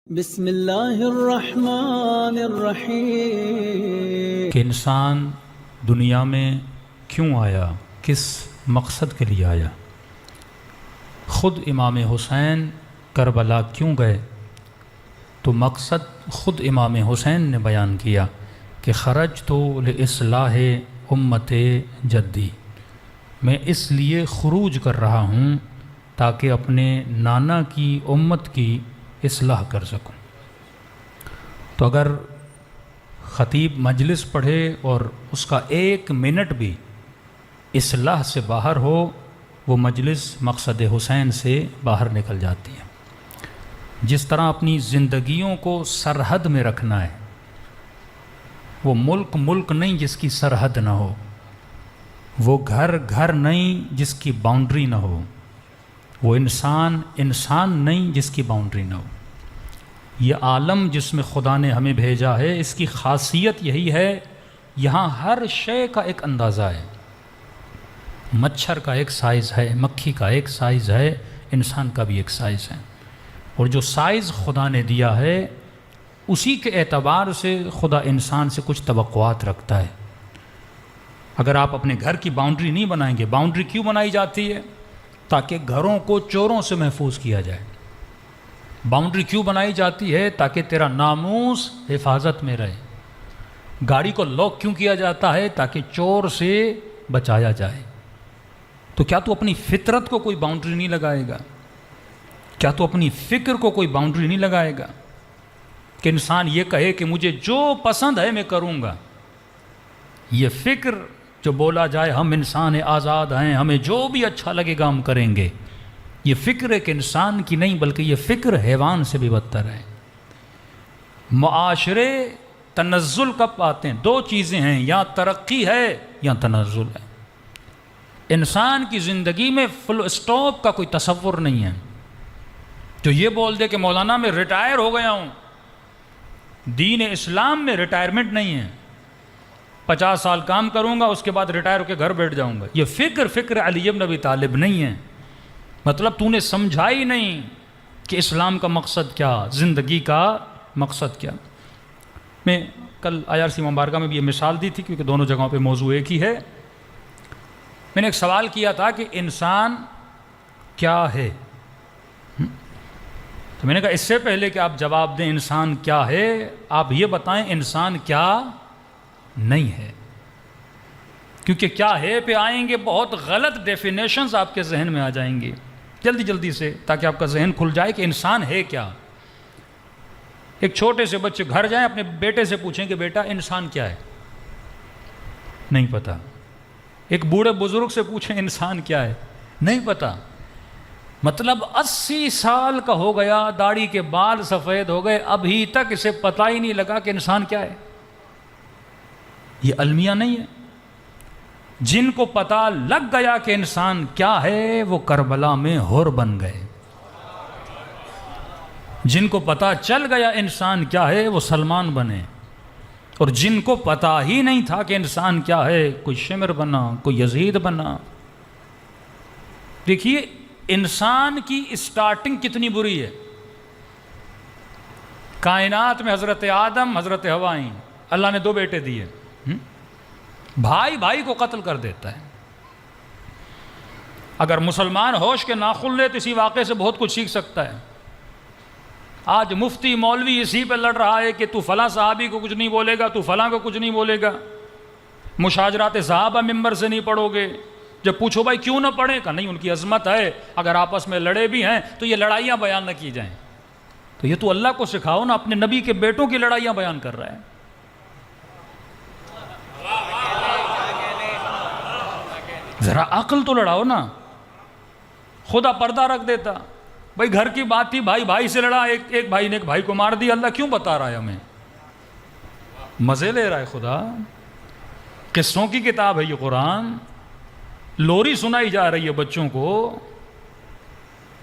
بسم اللہ الرحمن الرحیم کہ انسان دنیا میں کیوں آیا، کس مقصد کے لیے آیا۔ خود امام حسین کربلا کیوں گئے تو مقصد خود امام حسین نے بیان کیا کہ خرج تو لاصلاح امت جدی، میں اس لیے خروج کر رہا ہوں تاکہ اپنے نانا کی امت کی اصلاح کر سکوں۔ تو اگر خطیب مجلس پڑھے اور اس کا ایک منٹ بھی اصلاح سے باہر ہو، وہ مجلس مقصد حسین سے باہر نکل جاتی ہے۔ جس طرح اپنی زندگیوں کو سرحد میں رکھنا ہے، وہ ملک نہیں جس کی سرحد نہ ہو، وہ گھر نہیں جس کی باؤنڈری نہ ہو، وہ انسان نہیں جس کی باؤنڈری نہ ہو۔ یہ عالم جس میں خدا نے ہمیں بھیجا ہے، اس کی خاصیت یہی ہے، یہاں ہر شے کا ایک اندازہ ہے۔ مچھر کا ایک سائز ہے، مکھی کا ایک سائز ہے، انسان کا بھی ایک سائز ہے، اور جو سائز خدا نے دیا ہے اسی کے اعتبار سے خدا انسان سے کچھ توقعات رکھتا ہے۔ اگر آپ اپنے گھر کی باؤنڈری نہیں بنائیں گے، باؤنڈری کیوں بنائی جاتی ہے؟ تاکہ گھروں کو چوروں سے محفوظ کیا جائے۔ باؤنڈری کیوں بنائی جاتی ہے؟ تاکہ تیرا ناموس حفاظت میں رہے۔ گاڑی کو لاک کیوں کیا جاتا ہے؟ تاکہ چور سے بچایا جائے۔ تو کیا تو اپنی فطرت کو کوئی باؤنڈری نہیں لگائے گا؟ کیا تو اپنی فکر کو کوئی باؤنڈری نہیں لگائے گا کہ انسان یہ کہے کہ مجھے جو پسند ہے میں کروں گا؟ یہ فکر جو بولا جائے ہم انسان آزاد ہیں، ہمیں جو بھی اچھا لگے گا ہم کریں گے، یہ فکر ایک انسان کی نہیں بلکہ یہ فکر حیوان سے بھی بدتر ہے۔ معاشرے تنزل کب آتے ہیں؟ دو چیزیں ہیں، یا ترقی ہے یا تنزل ہے۔ انسان کی زندگی میں فل اسٹاپ کا کوئی تصور نہیں ہے۔ جو یہ بول دے کہ مولانا میں ریٹائر ہو گیا ہوں، دین اسلام میں ریٹائرمنٹ نہیں ہے۔ 50 سال کام کروں گا، اس کے بعد ریٹائر ہو کے گھر بیٹھ جاؤں گا، یہ فکر علی بن ابی طالب نہیں ہے۔ مطلب تو نے سمجھا ہی نہیں کہ اسلام کا مقصد کیا، زندگی کا مقصد کیا۔ میں کل IRC مبارکہ میں بھی یہ مثال دی تھی کیونکہ دونوں جگہوں پہ موضوع ایک ہی ہے۔ میں نے ایک سوال کیا تھا کہ انسان کیا ہے؟ تو میں نے کہا اس سے پہلے کہ آپ جواب دیں انسان کیا ہے، آپ یہ بتائیں انسان کیا نہیں ہے۔ کیونکہ کیا ہے پہ آئیں گے بہت غلط ڈیفینیشنز آپ کے ذہن میں آ جائیں گے جلدی سے، تاکہ آپ کا ذہن کھل جائے کہ انسان ہے کیا۔ ایک چھوٹے سے بچے گھر جائیں، اپنے بیٹے سے پوچھیں کہ بیٹا انسان کیا ہے؟ نہیں پتا۔ ایک بوڑھے بزرگ سے پوچھیں انسان کیا ہے؟ نہیں پتا۔ مطلب 80 سال کا ہو گیا، داڑھی کے بال سفید ہو گئے، ابھی تک اسے پتہ ہی نہیں لگا کہ انسان کیا ہے۔ یہ المیہ نہیں ہے۔ جن کو پتہ لگ گیا کہ انسان کیا ہے وہ کربلا میں حور بن گئے۔ جن کو پتہ چل گیا انسان کیا ہے وہ سلمان بنے، اور جن کو پتہ ہی نہیں تھا کہ انسان کیا ہے، کوئی شمر بنا، کوئی یزید بنا۔ دیکھیے انسان کی اسٹارٹنگ کتنی بری ہے۔ کائنات میں حضرت آدم حضرت حوا ہیں، اللہ نے 2 بیٹے دیے، بھائی کو قتل کر دیتا ہے۔ اگر مسلمان ہوش کے ناخن لے تو اسی واقعے سے بہت کچھ سیکھ سکتا ہے۔ آج مفتی مولوی اسی پہ لڑ رہا ہے کہ تو فلاں صحابی کو کچھ نہیں بولے گا، تو فلاں کو کچھ نہیں بولے گا، مشاجرات صحابہ ممبر سے نہیں پڑھو گے۔ جب پوچھو بھائی کیوں نہ پڑھیں، کہ نہیں ان کی عظمت ہے، اگر آپس میں لڑے بھی ہیں تو یہ لڑائیاں بیان نہ کی جائیں۔ تو یہ تو اللہ کو سکھاؤ نا، اپنے نبی کے بیٹوں کی لڑائیاں بیان کر رہا ہے۔ ذرا عقل تو لڑاؤ نا۔ خدا پردہ رکھ دیتا، بھائی گھر کی بات تھی، بھائی سے لڑا، ایک بھائی نے ایک بھائی کو مار دیا، اللہ کیوں بتا رہا ہے ہمیں؟ مزے لے رہا ہے خدا۔ قصوں کی کتاب ہے یہ قرآن، لوری سنائی جا رہی ہے بچوں کو۔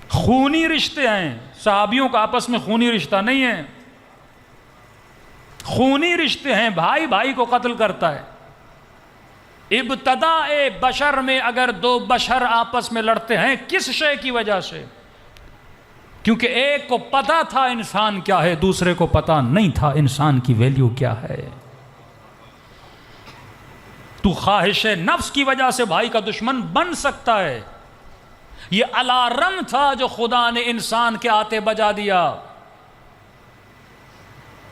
خونی رشتے ہیں، صحابیوں کا آپس میں خونی رشتہ نہیں ہے، خونی رشتے ہیں، بھائی کو قتل کرتا ہے۔ ابتداء بشر میں اگر 2 بشر آپس میں لڑتے ہیں کس شے کی وجہ سے؟ کیونکہ ایک کو پتا تھا انسان کیا ہے، دوسرے کو پتا نہیں تھا انسان کی ویلیو کیا ہے۔ تو خواہش نفس کی وجہ سے بھائی کا دشمن بن سکتا ہے، یہ الارم تھا جو خدا نے انسان کے آتے بجا دیا۔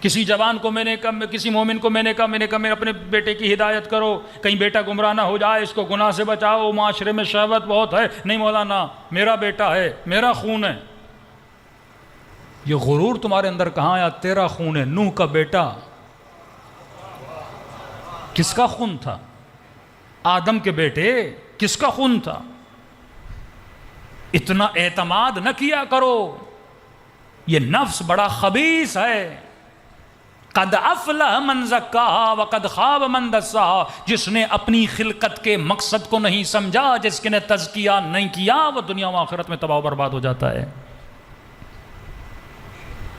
کسی جوان کو میں نے کہا، کسی مومن کو میں نے کہا میرے اپنے بیٹے کی ہدایت کرو، کہیں بیٹا گمراہ نہ ہو جائے، اس کو گناہ سے بچاؤ، معاشرے میں شہوت بہت ہے۔ نہیں مولانا، میرا بیٹا ہے، میرا خون ہے۔ یہ غرور تمہارے اندر کہاں آیا؟ تیرا خون ہے، نوح کا بیٹا کس کا خون تھا؟ آدم کے بیٹے کس کا خون تھا؟ اتنا اعتماد نہ کیا کرو، یہ نفس بڑا خبیث ہے۔ قد افلح من زکاہا وقد خاب من دساہا، جس نے اپنی خلقت کے مقصد کو نہیں سمجھا، جس کے نے تزکیہ نہیں کیا، وہ دنیا و آخرت میں تباہ و برباد ہو جاتا ہے۔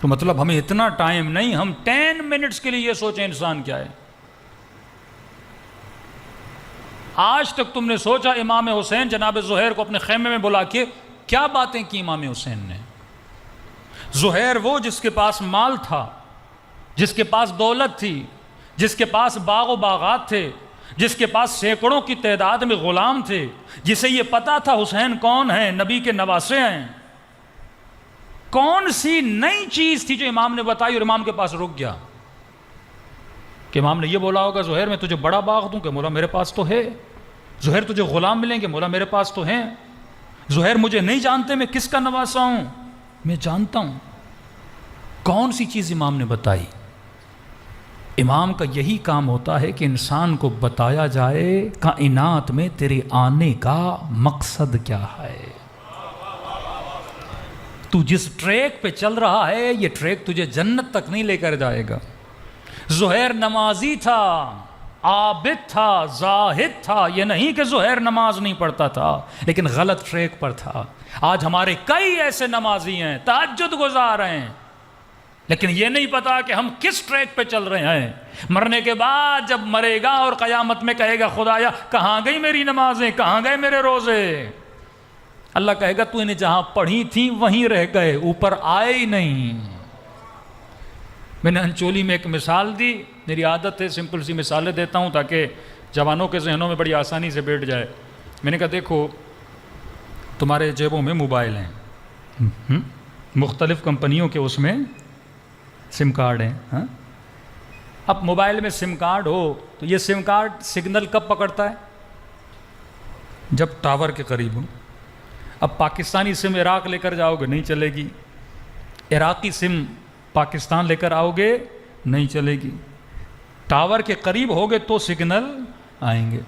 تو مطلب ہمیں اتنا ٹائم نہیں، ہم 10 منٹس کے لیے یہ سوچیں انسان کیا ہے۔ آج تک تم نے سوچا امام حسین جناب زہیر کو اپنے خیمے میں بلا کے کیا باتیں کی امام حسین نے؟ زہیر وہ جس کے پاس مال تھا، جس کے پاس دولت تھی، جس کے پاس باغ و باغات تھے، جس کے پاس سینکڑوں کی تعداد میں غلام تھے، جسے یہ پتا تھا حسین کون ہیں، نبی کے نواسے ہیں۔ کون سی نئی چیز تھی جو امام نے بتائی اور امام کے پاس رک گیا؟ کہ امام نے یہ بولا ہوگا زہیر میں تجھے بڑا باغ دوں، کہ مولا میرے پاس تو ہے۔ زہیر تجھے غلام ملیں گے، مولا میرے پاس تو ہیں۔ زہیر مجھے نہیں جانتے میں کس کا نواسا ہوں، میں جانتا ہوں۔ کون سی چیز امام نے بتائی؟ امام کا یہی کام ہوتا ہے کہ انسان کو بتایا جائے کائنات میں تیرے آنے کا مقصد کیا ہے۔ تو جس ٹریک پہ چل رہا ہے یہ ٹریک تجھے جنت تک نہیں لے کر جائے گا۔ زہیر نمازی تھا، عابد تھا، زاہد تھا، یہ نہیں کہ زہیر نماز نہیں پڑھتا تھا، لیکن غلط ٹریک پر تھا۔ آج ہمارے کئی ایسے نمازی ہیں، تہجد گزار ہیں، لیکن یہ نہیں پتا کہ ہم کس ٹریک پہ چل رہے ہیں۔ مرنے کے بعد جب مرے گا اور قیامت میں کہے گا خدایا کہاں گئی میری نمازیں، کہاں گئے میرے روزے؟ اللہ کہے گا تو انہیں جہاں پڑھی تھیں وہیں رہ گئے، اوپر آئے ہی نہیں۔ میں نے انچولی میں ایک مثال دی، میری عادت ہے سمپل سی مثالیں دیتا ہوں تاکہ جوانوں کے ذہنوں میں بڑی آسانی سے بیٹھ جائے۔ میں نے کہا دیکھو تمہارے جیبوں میں موبائل ہیں، مختلف کمپنیوں کے اس میں سم کارڈ ہیں، ہاں؟ اب موبائل میں سم کارڈ ہو تو یہ سم کارڈ سگنل کب پکڑتا ہے؟ جب ٹاور کے قریب ہو۔ اب پاکستانی سم عراق لے کر جاؤ گے نہیں چلے گی، عراقی سم پاکستان لے کر آؤ گے نہیں چلے گی، ٹاور کے قریب ہوگے تو سگنل آئیں گے۔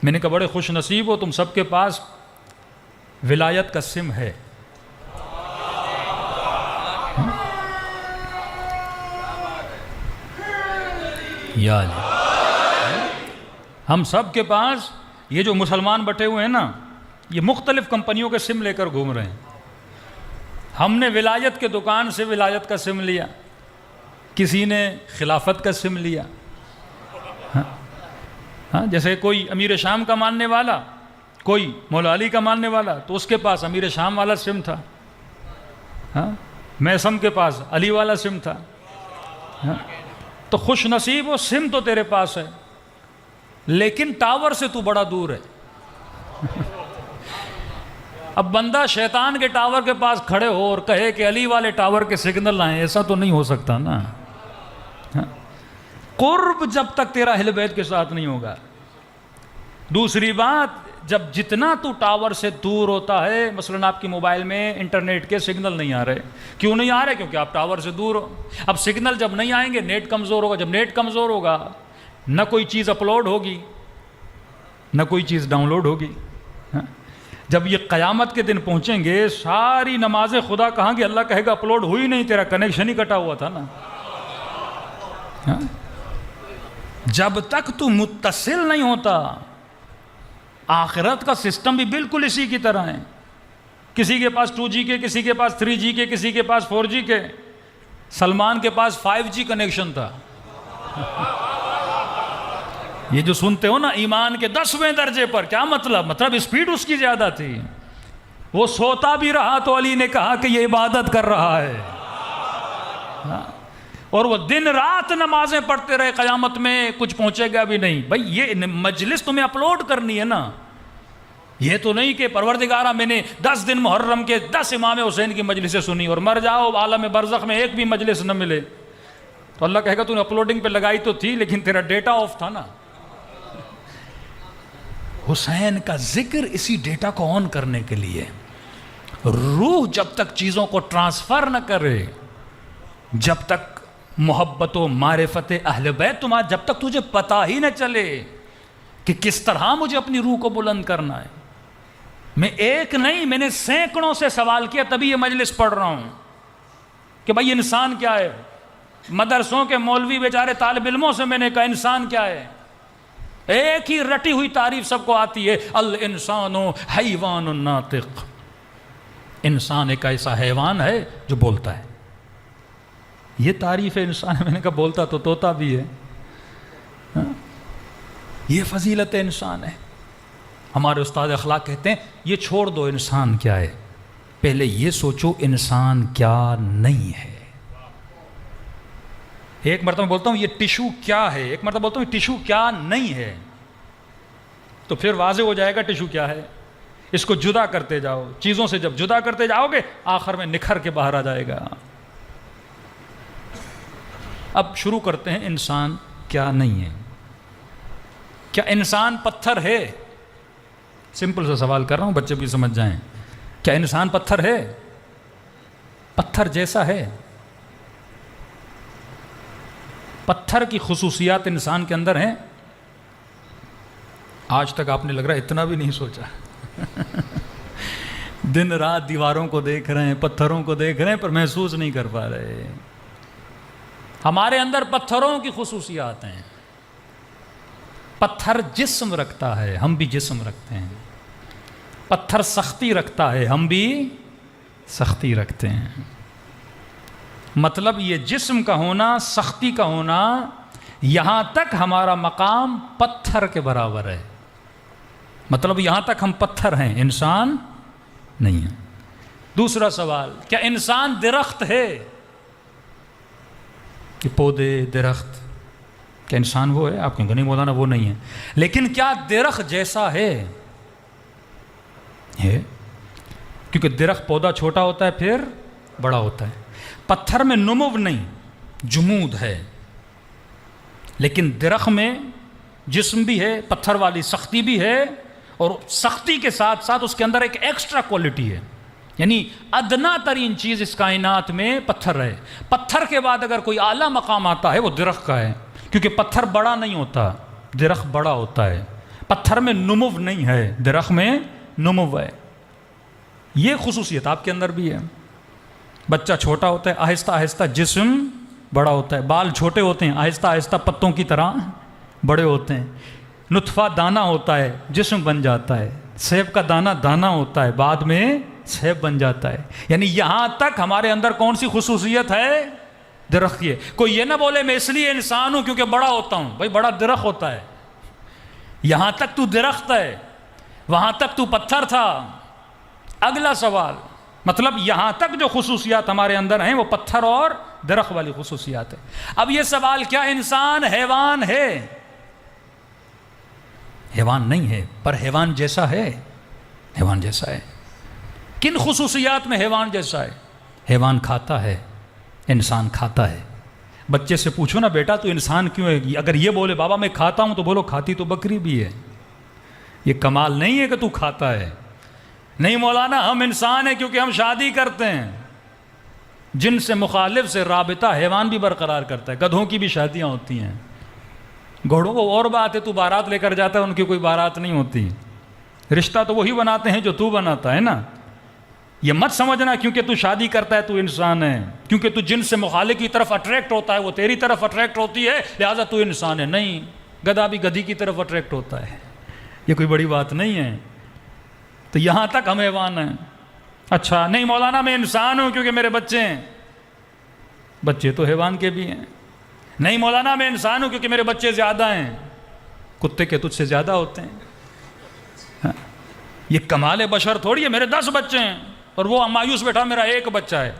میں نے کہا بڑے خوش نصیب ہو تم سب کے پاس ولایت کا سم ہے۔ یا ہم سب کے پاس یہ جو مسلمان بٹے ہوئے ہیں نا، یہ مختلف کمپنیوں کے سم لے کر گھوم رہے ہیں۔ ہم نے ولایت کے دکان سے ولایت کا سم لیا، کسی نے خلافت کا سم لیا، ہاں جیسے کوئی امیر شام کا ماننے والا، کوئی مولا علی کا ماننے والا، تو اس کے پاس امیر شام والا سم تھا، ہاں میسم کے پاس علی والا سم تھا، ہاں تو خوش نصیب ہو سم تو تیرے پاس ہے لیکن ٹاور سے تو بڑا دور ہے۔ اب بندہ شیطان کے ٹاور کے پاس کھڑے ہو اور کہے کہ علی والے ٹاور کے سگنل آئیں، ایسا تو نہیں ہو سکتا نا۔ قرب جب تک تیرا اہل بیت کے ساتھ نہیں ہوگا۔ دوسری بات، جب جتنا تو ٹاور سے دور ہوتا ہے، مثلا آپ کی موبائل میں انٹرنیٹ کے سگنل نہیں آ رہے، کیوں نہیں آ رہے؟ کیونکہ آپ ٹاور سے دور ہو۔ اب سگنل جب نہیں آئیں گے نیٹ کمزور ہوگا، جب نیٹ کمزور ہوگا نہ کوئی چیز اپلوڈ ہوگی نہ کوئی چیز ڈاؤن لوڈ ہوگی۔ جب یہ قیامت کے دن پہنچیں گے، ساری نمازیں خدا کہاں گی؟ اللہ کہے گا اپلوڈ ہوئی نہیں، تیرا کنیکشن ہی کٹا ہوا تھا نا۔ جب تک تو متصل نہیں ہوتا، آخرت کا سسٹم بھی بالکل اسی کی طرح ہے، کسی کے پاس 2G کے، کسی کے پاس 3G کے، کسی کے پاس 4G کے۔ سلمان کے پاس 5G کنیکشن تھا۔ یہ جو سنتے ہو نا ایمان کے 10ویں درجے پر، کیا مطلب؟ مطلب اسپیڈ اس کی زیادہ تھی۔ وہ سوتا بھی رہا تو علی نے کہا کہ یہ عبادت کر رہا ہے، اور وہ دن رات نمازیں پڑھتے رہے، قیامت میں کچھ پہنچے گا بھی نہیں۔ بھائی یہ مجلس تمہیں اپلوڈ کرنی ہے نا، یہ تو نہیں کہ پروردگارہ میں نے 10 دن محرم کے 10 امام حسین کی مجلسیں سنی اور مر جاؤ عالم برزخ میں ایک بھی مجلس نہ ملے، تو اللہ کہے گا تو نے اپلوڈنگ پہ لگائی تو تھی لیکن تیرا ڈیٹا آف تھا نا۔ حسین کا ذکر اسی ڈیٹا کو آن کرنے کے لیے۔ روح جب تک چیزوں کو ٹرانسفر نہ کرے، جب تک محبت و معرفت اہل بیت تمہارا، جب تک تجھے پتہ ہی نہ چلے کہ کس طرح مجھے اپنی روح کو بلند کرنا ہے۔ میں ایک نہیں، میں نے سینکڑوں سے سوال کیا تبھی یہ مجلس پڑھ رہا ہوں کہ بھائی انسان کیا ہے۔ مدرسوں کے مولوی بیچارے طالب علموں سے میں نے کہا انسان کیا ہے، ایک ہی رٹی ہوئی تعریف سب کو آتی ہے، الانسان حیوان ناطق، انسان ایک ایسا حیوان ہے جو بولتا ہے۔ یہ تعریف ہے انسان، میں نے کہا بولتا تو طوطا بھی ہے، یہ فضیلت انسان ہے۔ ہمارے استاد اخلاق کہتے ہیں یہ چھوڑ دو انسان کیا ہے، پہلے یہ سوچو انسان کیا نہیں ہے۔ ایک مرتبہ بولتا ہوں یہ ٹشو کیا ہے، ایک مرتبہ بولتا ہوں یہ ٹشو کیا نہیں ہے، تو پھر واضح ہو جائے گا ٹشو کیا ہے۔ اس کو جدا کرتے جاؤ، چیزوں سے جب جدا کرتے جاؤ گے آخر میں نکھر کے باہر آ جائے گا۔ اب شروع کرتے ہیں انسان کیا نہیں ہے۔ کیا انسان پتھر ہے؟ سمپل سا سوال کر رہا ہوں، بچے بھی سمجھ جائیں۔ کیا انسان پتھر ہے؟ پتھر جیسا ہے؟ پتھر کی خصوصیات انسان کے اندر ہیں؟ آج تک آپ نے لگ رہا ہے اتنا بھی نہیں سوچا۔ دن رات دیواروں کو دیکھ رہے ہیں، پتھروں کو دیکھ رہے ہیں، پر محسوس نہیں کر پا رہے۔ ہمارے اندر پتھروں کی خصوصیات ہیں۔ پتھر جسم رکھتا ہے، ہم بھی جسم رکھتے ہیں۔ پتھر سختی رکھتا ہے، ہم بھی سختی رکھتے ہیں۔ مطلب یہ جسم کا ہونا، سختی کا ہونا، یہاں تک ہمارا مقام پتھر کے برابر ہے۔ مطلب یہاں تک ہم پتھر ہیں، انسان نہیں ہے۔ دوسرا سوال، کیا انسان درخت ہے؟ کہ پودے، درخت، کیا انسان وہ ہے؟ آپ کہیں گے نہیں مولانا وہ نہیں ہے، لیکن کیا درخت جیسا ہے؟ کیونکہ درخت پودا چھوٹا ہوتا ہے پھر بڑا ہوتا ہے۔ پتھر میں نمو نہیں، جمود ہے، لیکن درخت میں جسم بھی ہے، پتھر والی سختی بھی ہے، اور سختی کے ساتھ ساتھ اس کے اندر ایک ایکسٹرا کوالٹی ہے، یعنی ادنا ترین چیز اس کائنات میں پتھر ہے۔ پتھر کے بعد اگر کوئی اعلیٰ مقام آتا ہے وہ درخت کا ہے، کیونکہ پتھر بڑا نہیں ہوتا، درخت بڑا ہوتا ہے۔ پتھر میں نمو نہیں ہے، درخت میں نمو ہے۔ یہ خصوصیت آپ کے اندر بھی ہے۔ بچہ چھوٹا ہوتا ہے، آہستہ آہستہ جسم بڑا ہوتا ہے، بال چھوٹے ہوتے ہیں، آہستہ آہستہ پتوں کی طرح بڑے ہوتے ہیں۔ نطفہ دانہ ہوتا ہے، جسم بن جاتا ہے۔ سیب کا دانہ دانہ ہوتا ہے، بعد میں سیب بن جاتا ہے۔ یعنی یہاں تک ہمارے اندر کون سی خصوصیت ہے؟ درخت کی ہے۔ کوئی یہ نہ بولے میں اس لیے انسان ہوں کیونکہ بڑا ہوتا ہوں، بھائی بڑا درخت ہوتا ہے۔ یہاں تک تو درخت ہے، وہاں تک تو پتھر تھا۔ اگلا سوال، مطلب یہاں تک جو خصوصیات ہمارے اندر ہیں وہ پتھر اور درخت والی خصوصیات ہے۔ اب یہ سوال، کیا انسان حیوان ہے؟ حیوان نہیں ہے، پر حیوان جیسا ہے، حیوان جیسا ہے۔ کن خصوصیات میں حیوان جیسا ہے؟ حیوان کھاتا ہے، انسان کھاتا ہے۔ بچے سے پوچھو نا بیٹا تو انسان کیوں ہے؟ اگر یہ بولے بابا میں کھاتا ہوں تو بولو کھاتی تو بکری بھی ہے۔ یہ کمال نہیں ہے کہ تو کھاتا ہے۔ نہیں مولانا ہم انسان ہیں کیونکہ ہم شادی کرتے ہیں۔ جن سے مخالف سے رابطہ حیوان بھی برقرار کرتا ہے۔ گدھوں کی بھی شادیاں ہوتی ہیں، گھوڑوں کو اور بات ہے، تو بارات لے کر جاتا ہے، ان کی کوئی بارات نہیں ہوتی۔ رشتہ تو وہی بناتے ہیں جو تو بناتا ہے نا۔ یہ مت سمجھنا کیونکہ تو شادی کرتا ہے تو انسان ہے، کیونکہ تو جن سے مخالف کی طرف اٹریکٹ ہوتا ہے وہ تیری طرف اٹریکٹ ہوتی ہے لہذا تو انسان ہے۔ نہیں، گدھا بھی گدھی کی طرف اٹریکٹ ہوتا ہے، یہ کوئی بڑی بات نہیں ہے۔ تو یہاں تک ہم حیوان ہیں۔ اچھا نہیں مولانا میں انسان ہوں کیونکہ میرے بچے ہیں، بچے تو حیوان کے بھی ہیں۔ نہیں مولانا میں انسان ہوں کیونکہ میرے بچے زیادہ ہیں، کتے کے تجھ سے زیادہ ہوتے ہیں۔ یہ کمال بشر تھوڑی ہے میرے 10 بچے ہیں اور وہ مایوس بیٹھا میرا 1 بچہ ہے.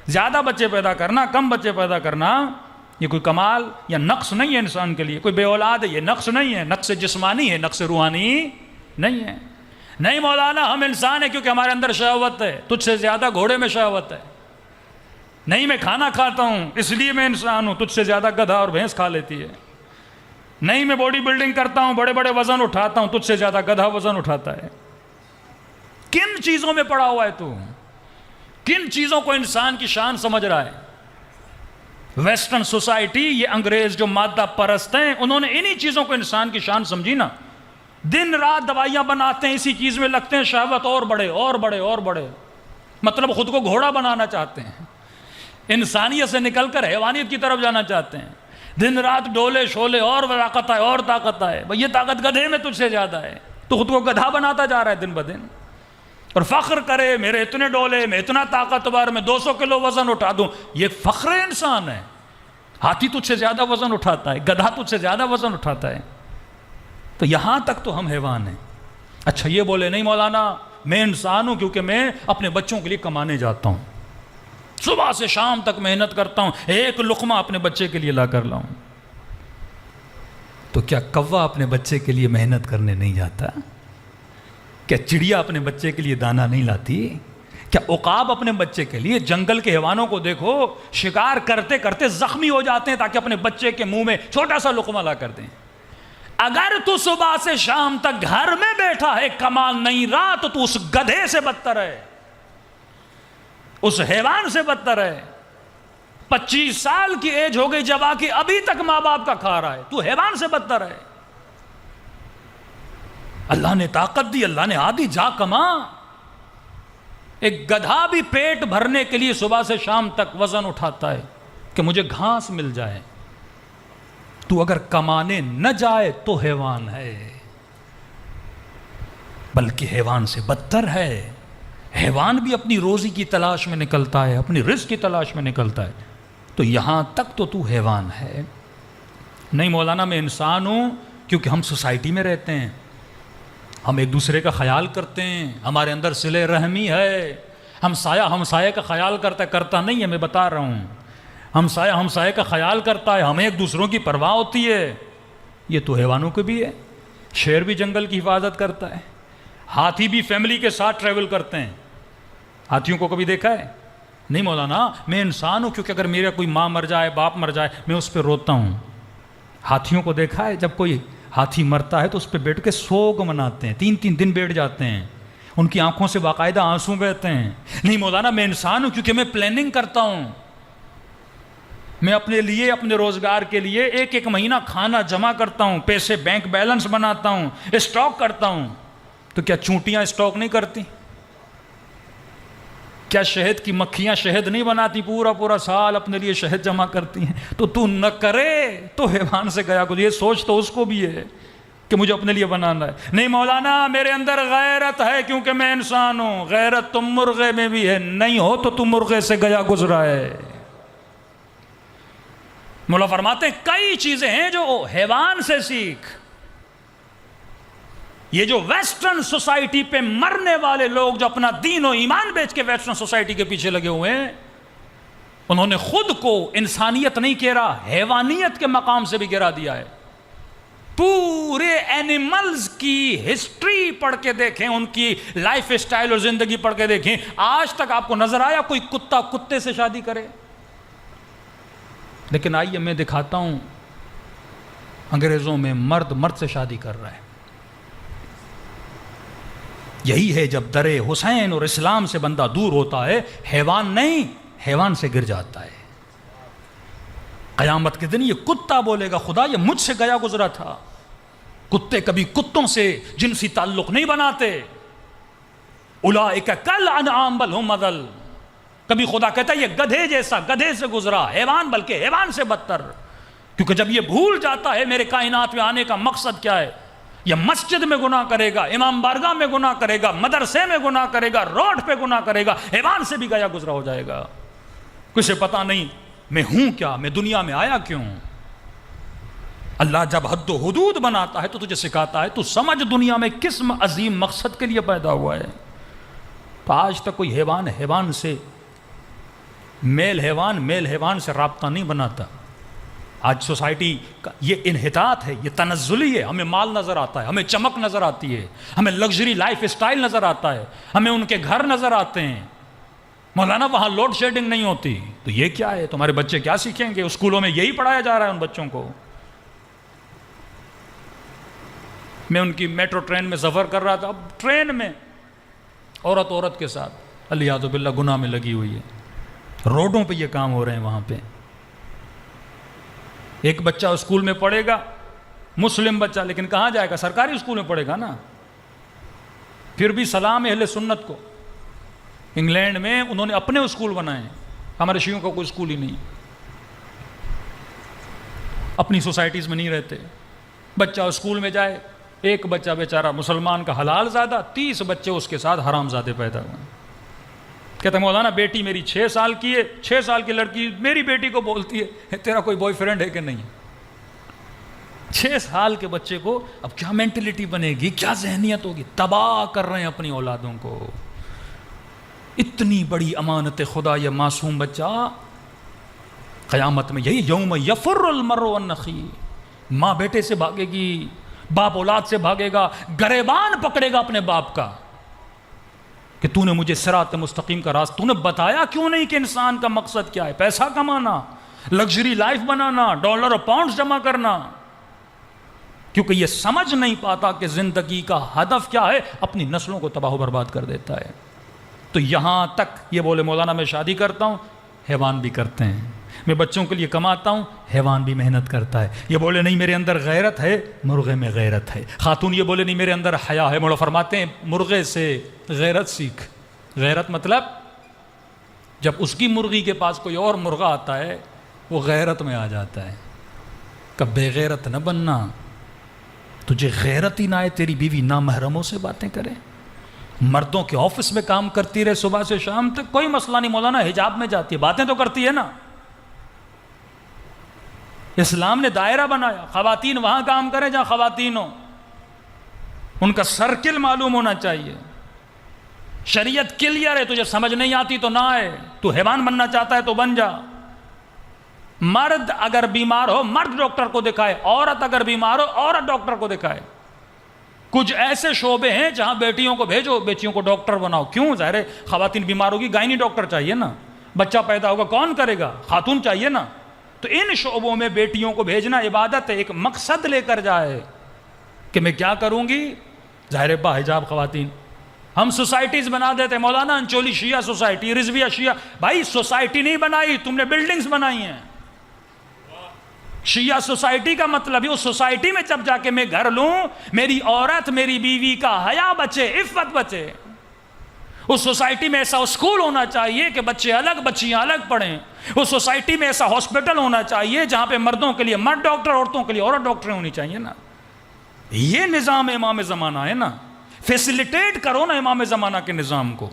زیادہ بچے پیدا کرنا، کم بچے پیدا کرنا، یہ کوئی کمال یا نقص نہیں ہے انسان کے لیے. کوئی بے اولاد ہے یہ نقص نہیں ہے، نقص جسمانی ہے، نقص روحانی نہیں ہے. نہیں مولانا ہم انسان ہیں کیونکہ ہمارے اندر شہوت ہے، تجھ سے زیادہ گھوڑے میں شہوت ہے. نہیں میں کھانا کھاتا ہوں اس لیے میں انسان ہوں، تجھ سے زیادہ گدھا اور بھینس کھا لیتی ہے. نہیں میں باڈی بلڈنگ کرتا ہوں، بڑے بڑے وزن اٹھاتا ہوں، تجھ سے زیادہ گدھا وزن اٹھاتا ہے. کن چیزوں میں پڑا ہوا ہے تو؟ کن چیزوں کو انسان کی شان سمجھ رہا ہے؟ ویسٹرن سوسائٹی، یہ انگریز جو مادہ پرست ہیں، انہوں نے انہی چیزوں کو انسان کی شان سمجھی نا. دن رات دوائیاں بناتے ہیں، اسی چیز میں لگتے ہیں، شہوت اور بڑھے اور بڑھے اور بڑھے، مطلب خود کو گھوڑا بنانا چاہتے ہیں، انسانیت سے نکل کر حیوانیت کی طرف جانا چاہتے ہیں. دن رات ڈولے شولے اور طاقت آئے اور طاقت آئے. بھئی یہ طاقت گدھے میں تجھ سے زیادہ ہے، تو خود کو گدھا بناتا جا رہا ہے دن بدن، اور فخر کرے میرے اتنے ڈولے، میں اتنا طاقتور، میں 200 کلو وزن اٹھا دوں. یہ فخر انسان ہے. ہاتھی تجھ سے زیادہ وزن اٹھاتا ہے، گدھا تجھ سے زیادہ وزن اٹھاتا ہے. تو یہاں تک تو ہم حیوان ہیں. اچھا یہ بولے نہیں مولانا میں انسان ہوں کیونکہ میں اپنے بچوں کے لیے کمانے جاتا ہوں، صبح سے شام تک محنت کرتا ہوں، ایک لقمہ اپنے بچے کے لیے لا کر لاؤں. تو کیا کوا اپنے بچے کے لیے محنت کرنے نہیں جاتا؟ کیا چڑیا اپنے بچے کے لیے دانہ نہیں لاتی؟ کیا عقاب اپنے بچے کے لیے؟ جنگل کے حیوانوں کو دیکھو، شکار کرتے کرتے زخمی ہو جاتے ہیں تاکہ اپنے بچے کے منہ میں چھوٹا سا لقمہ لا کر دیں. اگر تو صبح سے شام تک گھر میں بیٹھا ہے کمان نہیں رہا تو اس گدھے سے بدتر ہے، اس حیوان سے بدتر ہے. 25 سال کی ایج ہو گئی جب آ کے ابھی تک ماں باپ کا کھا رہا ہے، تو حیوان سے بدتر ہے. اللہ نے طاقت دی، اللہ نے آدھی جا کما. ایک گدھا بھی پیٹ بھرنے کے لیے صبح سے شام تک وزن اٹھاتا ہے کہ مجھے گھاس مل جائے. تو اگر کمانے نہ جائے تو حیوان ہے، بلکہ حیوان سے بدتر ہے. حیوان بھی اپنی روزی کی تلاش میں نکلتا ہے، اپنی رزق کی تلاش میں نکلتا ہے. تو یہاں تک تو حیوان ہے. نہیں مولانا میں انسان ہوں کیونکہ ہم سوسائٹی میں رہتے ہیں، ہم ایک دوسرے کا خیال کرتے ہیں، ہمارے اندر صلہ رحمی ہے. ہمسایہ کا خیال کرتا نہیں ہے، میں بتا رہا ہوں. ہمسایہ کا خیال کرتا ہے، ہمیں ایک دوسروں کی پرواہ ہوتی ہے. یہ تو حیوانوں کو بھی ہے. شیر بھی جنگل کی حفاظت کرتا ہے، ہاتھی بھی فیملی کے ساتھ ٹریول کرتے ہیں. ہاتھیوں کو کبھی دیکھا ہے؟ نہیں مولانا میں انسان ہوں کیونکہ اگر میرا کوئی ماں مر جائے، باپ مر جائے، میں اس پہ روتا ہوں. ہاتھیوں کو دیکھا ہے؟ جب کوئی ہاتھی مرتا ہے تو اس پہ بیٹھ کے سوگ مناتے ہیں، 3 دن بیٹھ جاتے ہیں، ان کی آنکھوں سے باقاعدہ آنسو بہتے ہیں. نہیں مولانا میں انسان ہوں کیونکہ میں پلاننگ کرتا ہوں، میں اپنے لیے، اپنے روزگار کے لیے ایک مہینہ کھانا جمع کرتا ہوں، پیسے بینک بیلنس بناتا ہوں، اسٹاک کرتا ہوں. تو کیا چونٹیاں اسٹاک نہیں کرتی؟ کیا شہد کی مکھیاں شہد نہیں بناتی؟ پورا سال اپنے لیے شہد جمع کرتی ہیں. تو نہ کرے تو حیوان سے گیا کچھ. یہ سوچ تو اس کو بھی ہے کہ مجھے اپنے لیے بنانا ہے. نہیں مولانا میرے اندر غیرت ہے کیونکہ میں انسان ہوں. غیرت تم مرغے میں بھی ہے، نہیں ہو تو تم مرغے سے گیا گزرا ہے. مولا فرماتے ہیں کئی چیزیں ہیں جو حیوان سے سیکھ. یہ جو ویسٹرن سوسائٹی پہ مرنے والے لوگ جو اپنا دین و ایمان بیچ کے ویسٹرن سوسائٹی کے پیچھے لگے ہوئے ہیں، انہوں نے خود کو انسانیت نہیں گرا، حیوانیت کے مقام سے بھی گرا دیا ہے. پورے اینیملز کی ہسٹری پڑھ کے دیکھیں، ان کی لائف سٹائل اور زندگی پڑھ کے دیکھیں، آج تک آپ کو نظر آیا کوئی کتا کتے سے شادی کرے؟ لیکن آئیے میں دکھاتا ہوں، انگریزوں میں مرد سے شادی کر رہا ہے. یہی ہے جب در حسین اور اسلام سے بندہ دور ہوتا ہے، حیوان نہیں حیوان سے گر جاتا ہے. قیامت کے دن یہ کتا بولے گا خدا یہ مجھ سے گیا گزرا تھا. کتے کبھی کتوں سے جنسی تعلق نہیں بناتے. اولئک کالانعام بل هم اضل. کبھی خدا کہتا ہے یہ گدھے جیسا، گدھے سے گزرا، حیوان بلکہ حیوان سے بدتر. کیونکہ جب یہ بھول جاتا ہے میرے کائنات میں آنے کا مقصد کیا ہے، یہ مسجد میں گناہ کرے گا، امام بارگاہ میں گناہ کرے گا، مدرسے میں گناہ کرے گا، روڈ پہ گناہ کرے گا، حیوان سے بھی گیا گزرا ہو جائے گا. کسے پتا نہیں میں ہوں کیا، میں دنیا میں آیا کیوں. اللہ جب حد و حدود بناتا ہے تو تجھے سکھاتا ہے تو سمجھ دنیا میں کس عظیم مقصد کے لیے پیدا ہوا ہے. تو آج تک کوئی حیوان سے میل حیوان سے رابطہ نہیں بناتا. آج سوسائٹی کا یہ انحطاط ہے, یہ تنزلی ہے. ہمیں مال نظر آتا ہے, ہمیں چمک نظر آتی ہے, ہمیں لگژری لائف اسٹائل نظر آتا ہے, ہمیں ان کے گھر نظر آتے ہیں. مولانا وہاں لوڈ شیڈنگ نہیں ہوتی. تو یہ کیا ہے؟ تمہارے بچے کیا سیکھیں گے؟ اسکولوں میں یہی پڑھایا جا رہا ہے ان بچوں کو. میں ان کی میٹرو ٹرین میں سفر کر رہا تھا. اب ٹرین میں عورت کے ساتھ علیاذ باللہ گناہ میں لگی ہوئی ہے. روڈوں پہ یہ کام ہو رہے ہیں. وہاں پہ ایک بچہ اسکول میں پڑھے گا, مسلم بچہ, لیکن کہاں جائے گا؟ سرکاری اسکول میں پڑھے گا نا. پھر بھی سلام اہل سنت کو. انگلینڈ میں انہوں نے اپنے اسکول بنائے, ہمارے شیعوں کا کوئی اسکول ہی نہیں. اپنی سوسائٹیز میں نہیں رہتے. بچہ اسکول میں جائے, ایک بچہ بیچارہ مسلمان کا حلال زادہ, 30 بچے اس کے ساتھ حرام زادے پیدا ہوئے. کہتا ہے مولانا بیٹی میری 6 سال کی ہے, 6 سال کی لڑکی میری بیٹی کو بولتی ہے تیرا کوئی بوائے فرینڈ ہے کہ نہیں. 6 سال کے بچے کو اب کیا مینٹلٹی بنے گی, کیا ذہنیت ہوگی. تباہ کر رہے ہیں اپنی اولادوں کو. اتنی بڑی امانت خدا یہ معصوم بچہ. قیامت میں یہی یوم یفر المرء من اخیہ, ماں بیٹے سے بھاگے گی, باپ اولاد سے بھاگے گا, گریبان پکڑے گا اپنے باپ کا کہ تو نے مجھے صراط مستقیم کا راستہ تو نے بتایا کیوں نہیں کہ انسان کا مقصد کیا ہے؟ پیسہ کمانا, لگژری لائف بنانا, ڈالر اور پاؤنڈز جمع کرنا. کیونکہ یہ سمجھ نہیں پاتا کہ زندگی کا ہدف کیا ہے, اپنی نسلوں کو تباہ و برباد کر دیتا ہے. تو یہاں تک یہ بولے مولانا میں شادی کرتا ہوں, حیوان بھی کرتے ہیں. میں بچوں کے لیے کماتا ہوں, حیوان بھی محنت کرتا ہے. یہ بولے نہیں میرے اندر غیرت ہے, مرغے میں غیرت ہے. خاتون یہ بولے نہیں میرے اندر حیا ہے, مولا فرماتے ہیں مرغے سے غیرت سیکھ. غیرت مطلب جب اس کی مرغی کے پاس کوئی اور مرغہ آتا ہے وہ غیرت میں آ جاتا ہے. کہ بے غیرت نہ بننا, تجھے غیرت ہی نہ آئے تیری بیوی نامحرموں سے باتیں کرے, مردوں کے آفس میں کام کرتی رہے صبح سے شام تک, کوئی مسئلہ نہیں. مولانا حجاب میں جاتی ہے, باتیں تو کرتی ہے نا. اسلام نے دائرہ بنایا, خواتین وہاں کام کریں جہاں خواتین ہوں, ان کا سرکل معلوم ہونا چاہیے. شریعت کلیئر ہے, تجھے سمجھ نہیں آتی تو نہ آئے. تو حیوان بننا چاہتا ہے تو بن جا. مرد اگر بیمار ہو مرد ڈاکٹر کو دکھائے, عورت اگر بیمار ہو عورت ڈاکٹر کو دکھائے. کچھ ایسے شعبے ہیں جہاں بیٹیوں کو بھیجو, بیٹیوں کو ڈاکٹر بناؤ. کیوں؟ ظاہر ہے خواتین بیمار ہوگی, گائنی ڈاکٹر چاہیے نا. بچہ پیدا ہوگا کون کرے گا؟ خاتون چاہیے نا. تو ان شعبوں میں بیٹیوں کو بھیجنا عبادت ہے, ایک مقصد لے کر جائے کہ میں کیا کروں گی. ظاہر با حجاب خواتین. ہم سوسائٹیز بنا دیتے, مولانا انچولی شیعہ سوسائٹی, رضویہ شیعہ. بھائی سوسائٹی نہیں بنائی, تم نے بلڈنگز بنائی ہیں. شیعہ سوسائٹی کا مطلب ہے اس سوسائٹی میں جب جا کے میں گھر لوں, میری عورت میری بیوی کا حیا بچے, عفت بچے. اس سوسائٹی میں ایسا اسکول ہونا چاہیے کہ بچے الگ بچیاں الگ پڑھیں. اس سوسائٹی میں ایسا ہاسپٹل ہونا چاہیے جہاں پہ مردوں کے لیے مرد ڈاکٹر, عورتوں کے لیے عورت ڈاکٹریں ہونی چاہیے نا. یہ نظام امام زمانہ ہے نا. فیسیلیٹیٹ کرو نا امام زمانہ کے نظام کو.